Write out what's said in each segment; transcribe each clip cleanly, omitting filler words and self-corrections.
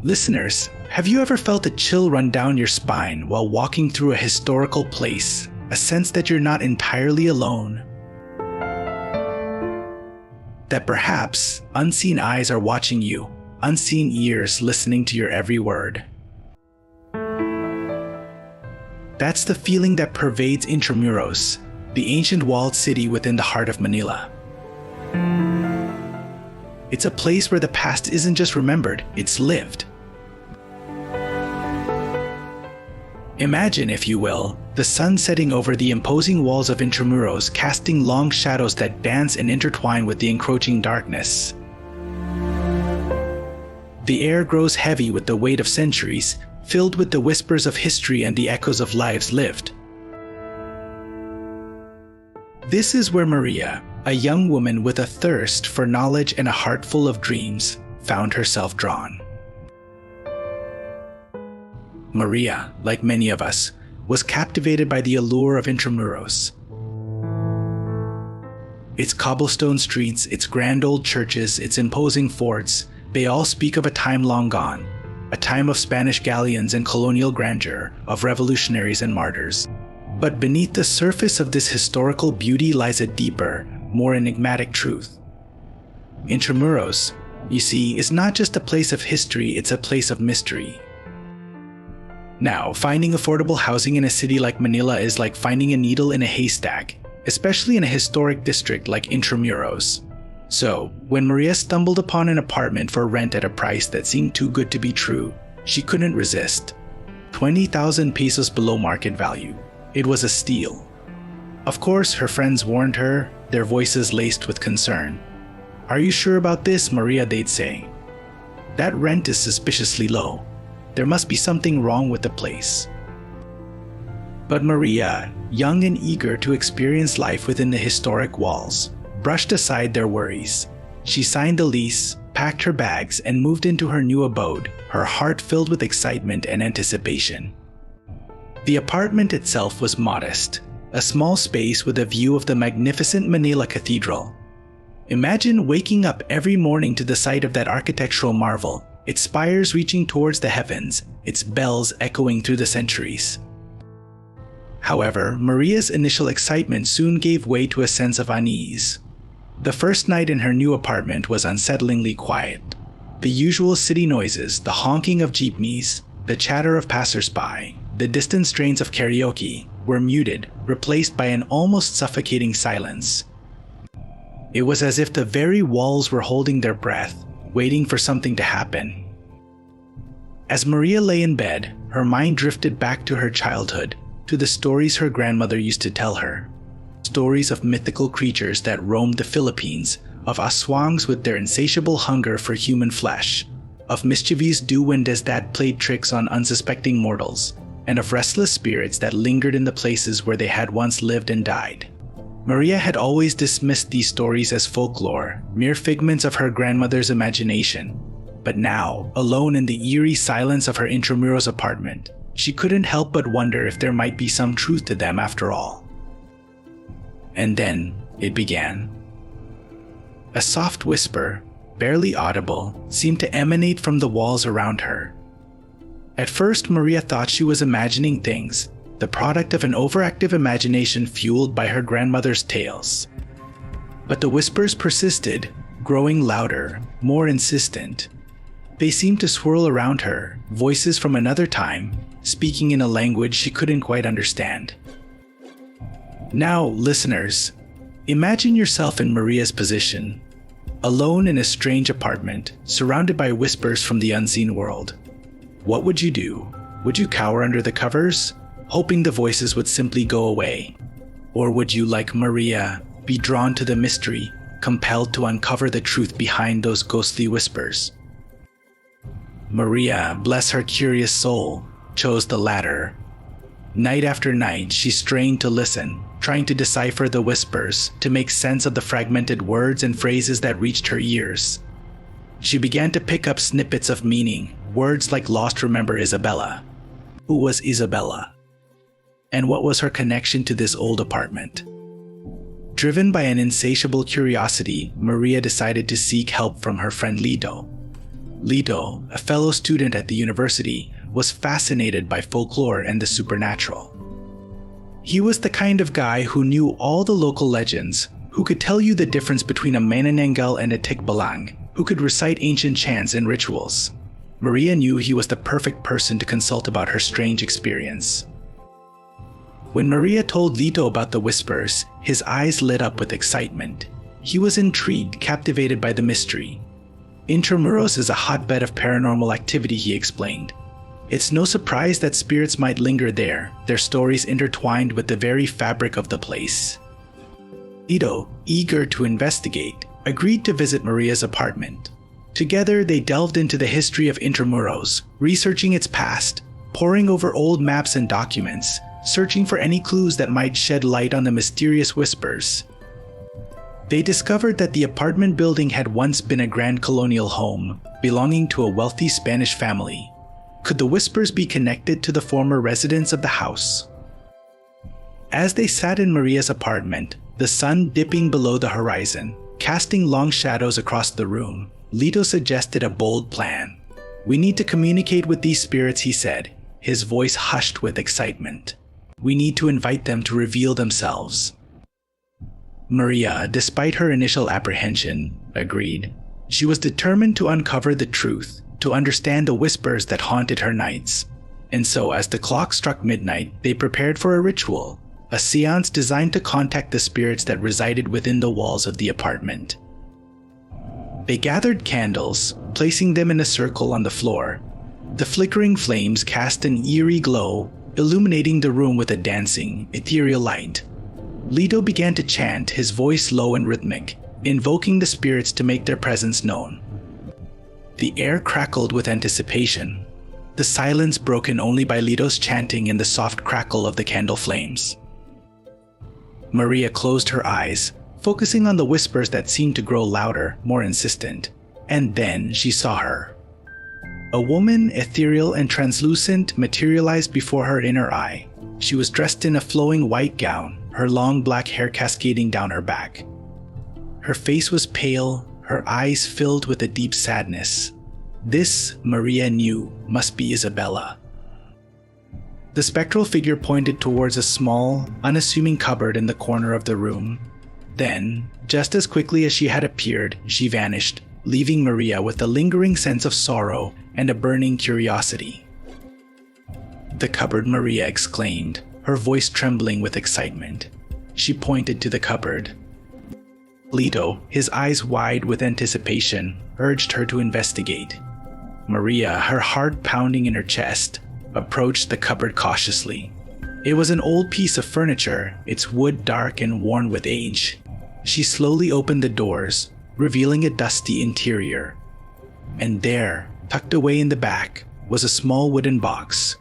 Listeners, have you ever felt a chill run down your spine while walking through a historical place? A sense that you're not entirely alone? That perhaps unseen eyes are watching you, unseen ears listening to your every word. That's the feeling that pervades Intramuros, the ancient walled city within the heart of Manila. It's a place where the past isn't just remembered, it's lived. Imagine, if you will, the sun setting over the imposing walls of Intramuros, casting long shadows that dance and intertwine with the encroaching darkness. The air grows heavy with the weight of centuries, filled with the whispers of history and the echoes of lives lived. This is where Maria, a young woman with a thirst for knowledge and a heart full of dreams, found herself drawn. Maria, like many of us, was captivated by the allure of Intramuros. Its cobblestone streets, its grand old churches, its imposing forts, they all speak of a time long gone, a time of Spanish galleons and colonial grandeur, of revolutionaries and martyrs. But beneath the surface of this historical beauty lies a deeper, more enigmatic truth. Intramuros, you see, is not just a place of history, it's a place of mystery. Now, finding affordable housing in a city like Manila is like finding a needle in a haystack, especially in a historic district like Intramuros. So, when Maria stumbled upon an apartment for rent at a price that seemed too good to be true, she couldn't resist. 20,000 pesos below market value. It was a steal. Of course, her friends warned her, their voices laced with concern. "Are you sure about this, Maria?" they'd say. "That rent is suspiciously low. There must be something wrong with the place." But Maria, young and eager to experience life within the historic walls, brushed aside their worries. She signed the lease, packed her bags, and moved into her new abode, her heart filled with excitement and anticipation. The apartment itself was modest, a small space with a view of the magnificent Manila Cathedral. Imagine waking up every morning to the sight of that architectural marvel, its spires reaching towards the heavens, its bells echoing through the centuries. However, Maria's initial excitement soon gave way to a sense of unease. The first night in her new apartment was unsettlingly quiet. The usual city noises, the honking of jeepneys, the chatter of passers-by, the distant strains of karaoke, were muted, replaced by an almost suffocating silence. It was as if the very walls were holding their breath, waiting for something to happen. As Maria lay in bed, her mind drifted back to her childhood, to the stories her grandmother used to tell her. Stories of mythical creatures that roamed the Philippines, of aswangs with their insatiable hunger for human flesh, of mischievous duendes that played tricks on unsuspecting mortals, and of restless spirits that lingered in the places where they had once lived and died. Maria had always dismissed these stories as folklore, mere figments of her grandmother's imagination. But now, alone in the eerie silence of her Intramuros apartment, she couldn't help but wonder if there might be some truth to them after all. And then, it began. A soft whisper, barely audible, seemed to emanate from the walls around her. At first, Maria thought she was imagining things, the product of an overactive imagination fueled by her grandmother's tales. But the whispers persisted, growing louder, more insistent. They seemed to swirl around her, voices from another time, speaking in a language she couldn't quite understand. Now, listeners, imagine yourself in Maria's position, alone in a strange apartment, surrounded by whispers from the unseen world. What would you do? Would you cower under the covers, hoping the voices would simply go away? Or would you, like Maria, be drawn to the mystery, compelled to uncover the truth behind those ghostly whispers? Maria, bless her curious soul, chose the latter. Night after night, she strained to listen, trying to decipher the whispers, to make sense of the fragmented words and phrases that reached her ears. She began to pick up snippets of meaning, words like "lost remember Isabella." Who was Isabella? And what was her connection to this old apartment? Driven by an insatiable curiosity, Maria decided to seek help from her friend Lito. Lito, a fellow student at the university, was fascinated by folklore and the supernatural. He was the kind of guy who knew all the local legends, who could tell you the difference between a manananggal and a tikbalang, who could recite ancient chants and rituals. Maria knew he was the perfect person to consult about her strange experience. When Maria told Lito about the whispers, his eyes lit up with excitement. He was intrigued, captivated by the mystery. Intramuros is a hotbed of paranormal activity, he explained. It's no surprise that spirits might linger there, their stories intertwined with the very fabric of the place. Lito, eager to investigate, agreed to visit Maria's apartment. Together, they delved into the history of Intramuros, researching its past, poring over old maps and documents, searching for any clues that might shed light on the mysterious whispers. They discovered that the apartment building had once been a grand colonial home, belonging to a wealthy Spanish family. Could the whispers be connected to the former residents of the house? As they sat in Maria's apartment, the sun dipping below the horizon, casting long shadows across the room, Lito suggested a bold plan. "We need to communicate with these spirits," he said, his voice hushed with excitement. "We need to invite them to reveal themselves." Maria, despite her initial apprehension, agreed. She was determined to uncover the truth, to understand the whispers that haunted her nights. And so, as the clock struck midnight, they prepared for a ritual, a seance designed to contact the spirits that resided within the walls of the apartment. They gathered candles, placing them in a circle on the floor. The flickering flames cast an eerie glow, illuminating the room with a dancing, ethereal light. Lito began to chant, his voice low and rhythmic, invoking the spirits to make their presence known. The air crackled with anticipation, the silence broken only by Lito's chanting and the soft crackle of the candle flames. Maria closed her eyes, focusing on the whispers that seemed to grow louder, more insistent. And then she saw her. A woman, ethereal and translucent, materialized before her inner eye. She was dressed in a flowing white gown, her long black hair cascading down her back. Her face was pale, her eyes filled with a deep sadness. This, Maria knew, must be Isabella. The spectral figure pointed towards a small, unassuming cupboard in the corner of the room. Then, just as quickly as she had appeared, she vanished, leaving Maria with a lingering sense of sorrow and a burning curiosity. "The cupboard," Maria exclaimed, her voice trembling with excitement. She pointed to the cupboard. Lito, his eyes wide with anticipation, urged her to investigate. Maria, her heart pounding in her chest, approached the cupboard cautiously. It was an old piece of furniture, its wood dark and worn with age. She slowly opened the doors, revealing a dusty interior. And there, tucked away in the back, was a small wooden box.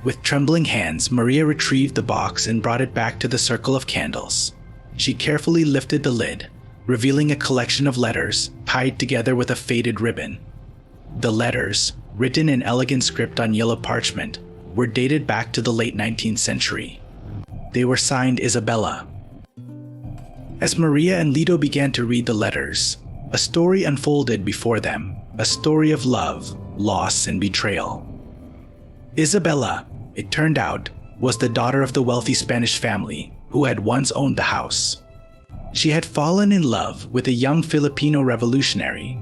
With trembling hands, Maria retrieved the box and brought it back to the circle of candles. She carefully lifted the lid, revealing a collection of letters tied together with a faded ribbon. The letters, written in elegant script on yellow parchment, were dated back to the late 19th century. They were signed Isabella. As Maria and Lito began to read the letters, a story unfolded before them, a story of love, loss, and betrayal. Isabella, it turned out, was the daughter of the wealthy Spanish family who had once owned the house. She had fallen in love with a young Filipino revolutionary,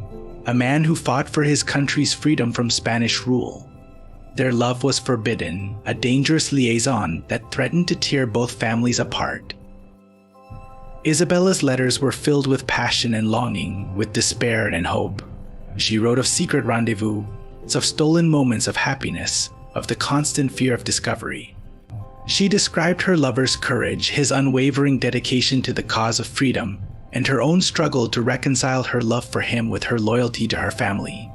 a man who fought for his country's freedom from Spanish rule. Their love was forbidden, a dangerous liaison that threatened to tear both families apart. Isabella's letters were filled with passion and longing, with despair and hope. She wrote of secret rendezvous, of stolen moments of happiness, of the constant fear of discovery. She described her lover's courage, his unwavering dedication to the cause of freedom, and her own struggle to reconcile her love for him with her loyalty to her family.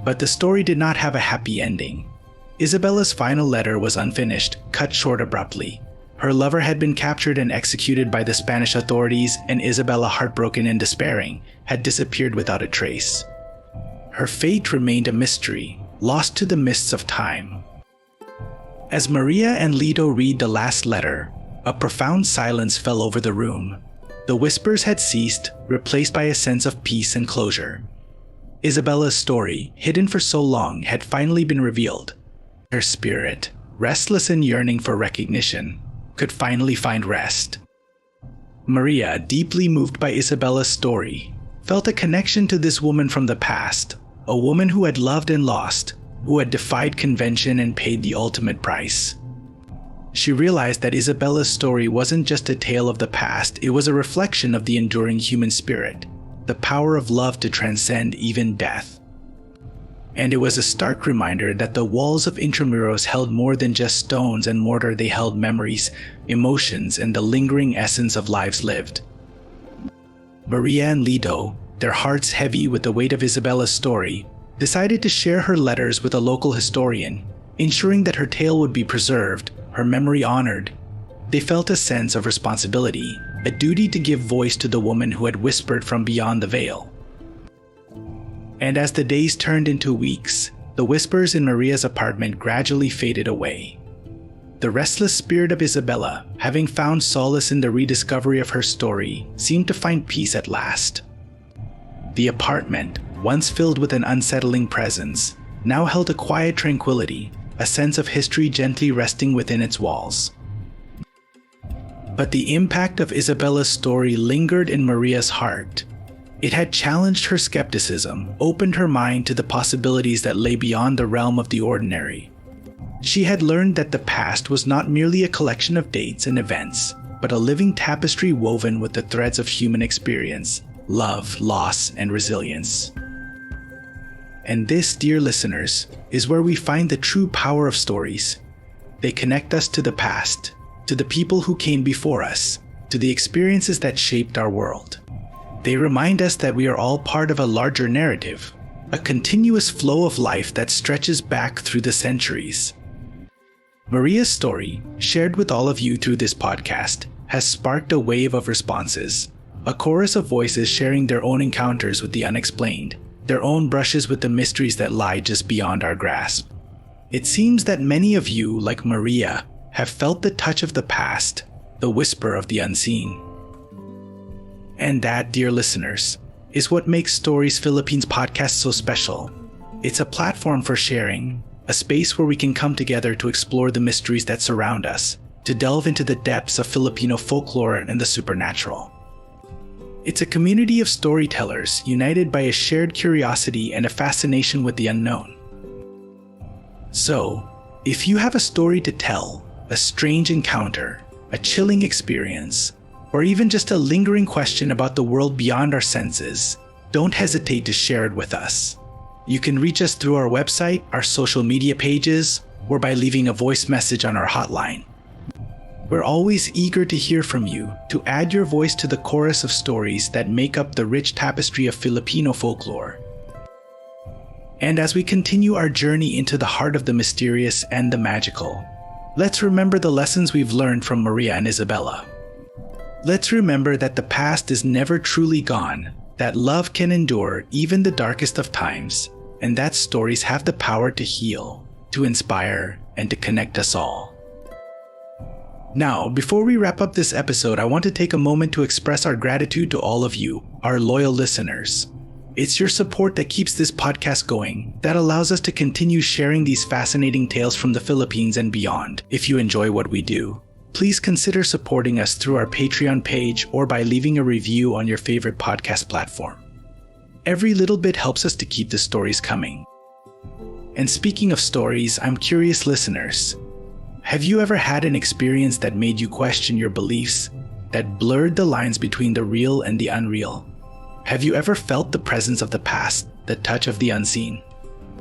But the story did not have a happy ending. Isabella's final letter was unfinished, cut short abruptly. Her lover had been captured and executed by the Spanish authorities, and Isabella, heartbroken and despairing, had disappeared without a trace. Her fate remained a mystery, lost to the mists of time. As Maria and Lito read the last letter, a profound silence fell over the room. The whispers had ceased, replaced by a sense of peace and closure. Isabella's story, hidden for so long, had finally been revealed. Her spirit, restless and yearning for recognition, could finally find rest. Maria, deeply moved by Isabella's story, felt a connection to this woman from the past, a woman who had loved and lost, who had defied convention and paid the ultimate price. She realized that Isabella's story wasn't just a tale of the past, it was a reflection of the enduring human spirit, the power of love to transcend even death. And it was a stark reminder that the walls of Intramuros held more than just stones and mortar. They held memories, emotions, and the lingering essence of lives lived. Maria and Lido, their hearts heavy with the weight of Isabella's story, decided to share her letters with a local historian, ensuring that her tale would be preserved, her memory honored. They felt a sense of responsibility, a duty to give voice to the woman who had whispered from beyond the veil. And as the days turned into weeks, the whispers in Maria's apartment gradually faded away. The restless spirit of Isabella, having found solace in the rediscovery of her story, seemed to find peace at last. The apartment, once filled with an unsettling presence, now held a quiet tranquility, a sense of history gently resting within its walls. But the impact of Isabella's story lingered in Maria's heart. It had challenged her skepticism, opened her mind to the possibilities that lay beyond the realm of the ordinary. She had learned that the past was not merely a collection of dates and events, but a living tapestry woven with the threads of human experience, love, loss, and resilience. And this, dear listeners, is where we find the true power of stories. They connect us to the past, to the people who came before us, to the experiences that shaped our world. They remind us that we are all part of a larger narrative, a continuous flow of life that stretches back through the centuries. Maria's story, shared with all of you through this podcast, has sparked a wave of responses, a chorus of voices sharing their own encounters with the unexplained, their own brushes with the mysteries that lie just beyond our grasp. It seems that many of you, like Maria, have felt the touch of the past, the whisper of the unseen. And that, dear listeners, is what makes Stories Philippines podcast so special. It's a platform for sharing, a space where we can come together to explore the mysteries that surround us, to delve into the depths of Filipino folklore and the supernatural. It's a community of storytellers united by a shared curiosity and a fascination with the unknown. So, if you have a story to tell, a strange encounter, a chilling experience, or even just a lingering question about the world beyond our senses, don't hesitate to share it with us. You can reach us through our website, our social media pages, or by leaving a voice message on our hotline. We're always eager to hear from you, to add your voice to the chorus of stories that make up the rich tapestry of Filipino folklore. And as we continue our journey into the heart of the mysterious and the magical, let's remember the lessons we've learned from Maria and Isabella. Let's remember that the past is never truly gone, that love can endure even the darkest of times, and that stories have the power to heal, to inspire, and to connect us all. Now, before we wrap up this episode, I want to take a moment to express our gratitude to all of you, our loyal listeners. It's your support that keeps this podcast going, that allows us to continue sharing these fascinating tales from the Philippines and beyond. If you enjoy what we do, please consider supporting us through our Patreon page or by leaving a review on your favorite podcast platform. Every little bit helps us to keep the stories coming. And speaking of stories, I'm curious listeners, have you ever had an experience that made you question your beliefs, that blurred the lines between the real and the unreal? Have you ever felt the presence of the past, the touch of the unseen?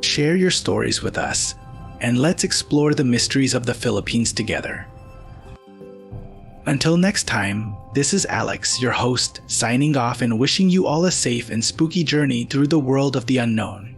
Share your stories with us, and let's explore the mysteries of the Philippines together. Until next time, this is Alex, your host, signing off and wishing you all a safe and spooky journey through the world of the unknown.